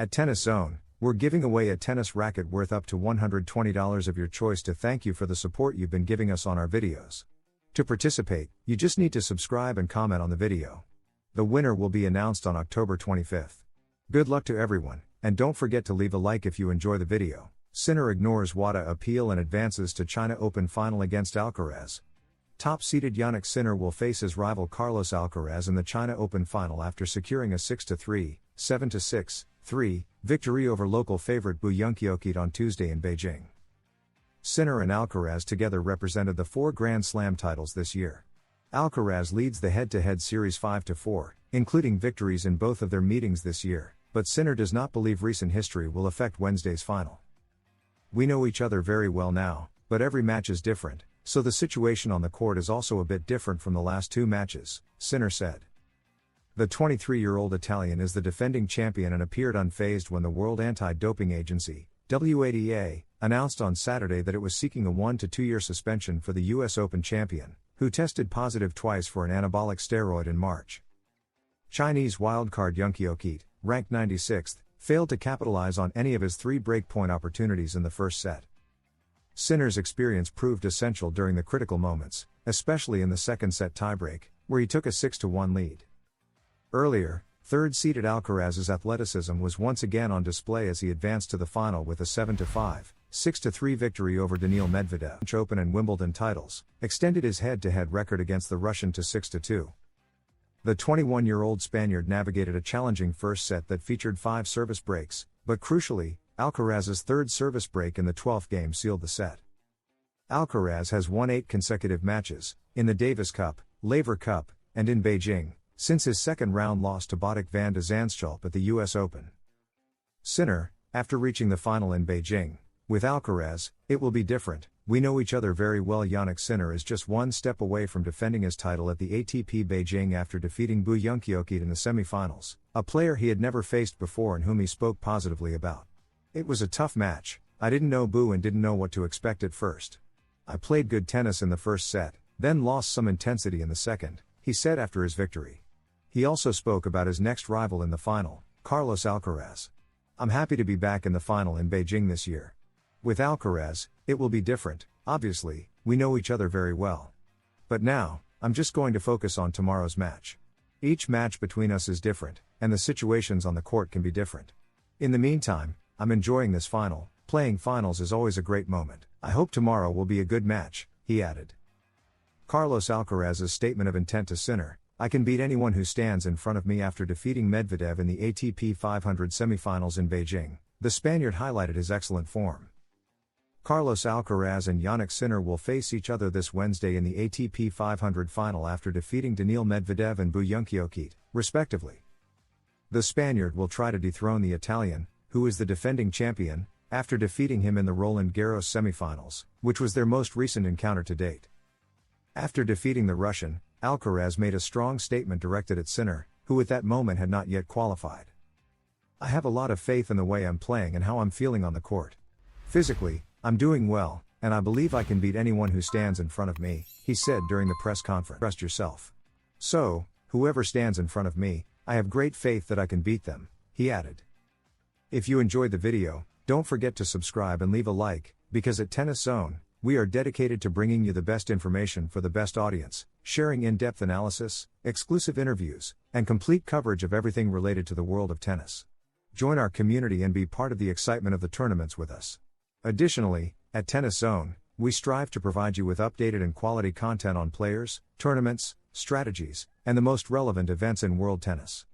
At Tennis Zone, we're giving away a tennis racket worth up to $120 of your choice to thank you for the support you've been giving us on our videos. To participate, you just need to subscribe and comment on the video. The winner will be announced on October 25th. Good luck to everyone, and don't forget to leave a like if you enjoy the video. Sinner ignores WADA appeal and advances to China Open final against Alcaraz. Top-seeded Jannik Sinner will face his rival Carlos Alcaraz in the China Open final after securing a 6-3, 7-6, 3 victory over local favorite Bu Yunqiu on Tuesday in Beijing. Sinner and Alcaraz together represented the 4 Grand Slam titles this year. Alcaraz leads the head-to-head series 5-4, including victories in both of their meetings this year, but Sinner does not believe recent history will affect Wednesday's final. We know each other very well now, but every match is different, so the situation on the court is also a bit different from the last 2 matches, Sinner said. The 23-year-old Italian is the defending champion and appeared unfazed when the World Anti-Doping Agency, WADA, announced on Saturday that it was seeking a 1 to 2 year suspension for the US Open champion, who tested positive twice for an anabolic steroid in March. Chinese wildcard Yunqiu, ranked 96th, failed to capitalize on any of his 3 breakpoint opportunities in the first set. Sinner's experience proved essential during the critical moments, especially in the second set tiebreak, where he took a 6-1 lead. Earlier, third-seeded Alcaraz's athleticism was once again on display as he advanced to the final with a 7-5, 6-3 victory over Daniil Medvedev. French Open and Wimbledon titles, extended his head-to-head record against the Russian to 6-2. The 21-year-old Spaniard navigated a challenging first set that featured 5 service breaks, but crucially, Alcaraz's third service break in the 12th game sealed the set. Alcaraz has won 8 consecutive matches, in the Davis Cup, Laver Cup, and in Beijing, since his second-round loss to Botic van de Zandschulp at the US Open. Sinner, after reaching the final in Beijing, with Alcaraz, it will be different. We know each other very well. Jannik Sinner is just one step away from defending his title at the ATP Beijing after defeating Bu Yunqiu in the semifinals, a player he had never faced before and whom he spoke positively about. It was a tough match. I didn't know Bu and didn't know what to expect at first. I played good tennis in the first set, then lost some intensity in the second, he said after his victory. He also spoke about his next rival in the final, Carlos Alcaraz. I'm happy to be back in the final in Beijing this year. With Alcaraz, it will be different. Obviously, we know each other very well. But now, I'm just going to focus on tomorrow's match. Each match between us is different, and the situations on the court can be different. In the meantime, I'm enjoying this final. Playing finals is always a great moment. I hope tomorrow will be a good match, he added. Carlos Alcaraz's statement of intent to Sinner: I can beat anyone who stands in front of me. After defeating Medvedev in the ATP 500 semifinals in Beijing, the Spaniard highlighted his excellent form. Carlos Alcaraz and Jannik Sinner will face each other this Wednesday in the ATP 500 final after defeating Daniil Medvedev and Bu Yunqiu, respectively. The Spaniard will try to dethrone the Italian, who is the defending champion, after defeating him in the Roland Garros semifinals, which was their most recent encounter to date. After defeating the Russian, Alcaraz made a strong statement directed at Sinner, who at that moment had not yet qualified. I have a lot of faith in the way I'm playing and how I'm feeling on the court. Physically, I'm doing well, and I believe I can beat anyone who stands in front of me, he said during the press conference. Trust yourself. So, whoever stands in front of me, I have great faith that I can beat them, he added. If you enjoyed the video, don't forget to subscribe and leave a like, because at Tennis Zone, we are dedicated to bringing you the best information for the best audience, sharing in-depth analysis, exclusive interviews, and complete coverage of everything related to the world of tennis. Join our community and be part of the excitement of the tournaments with us. Additionally, at Tennis Zone, we strive to provide you with updated and quality content on players, tournaments, strategies, and the most relevant events in world tennis.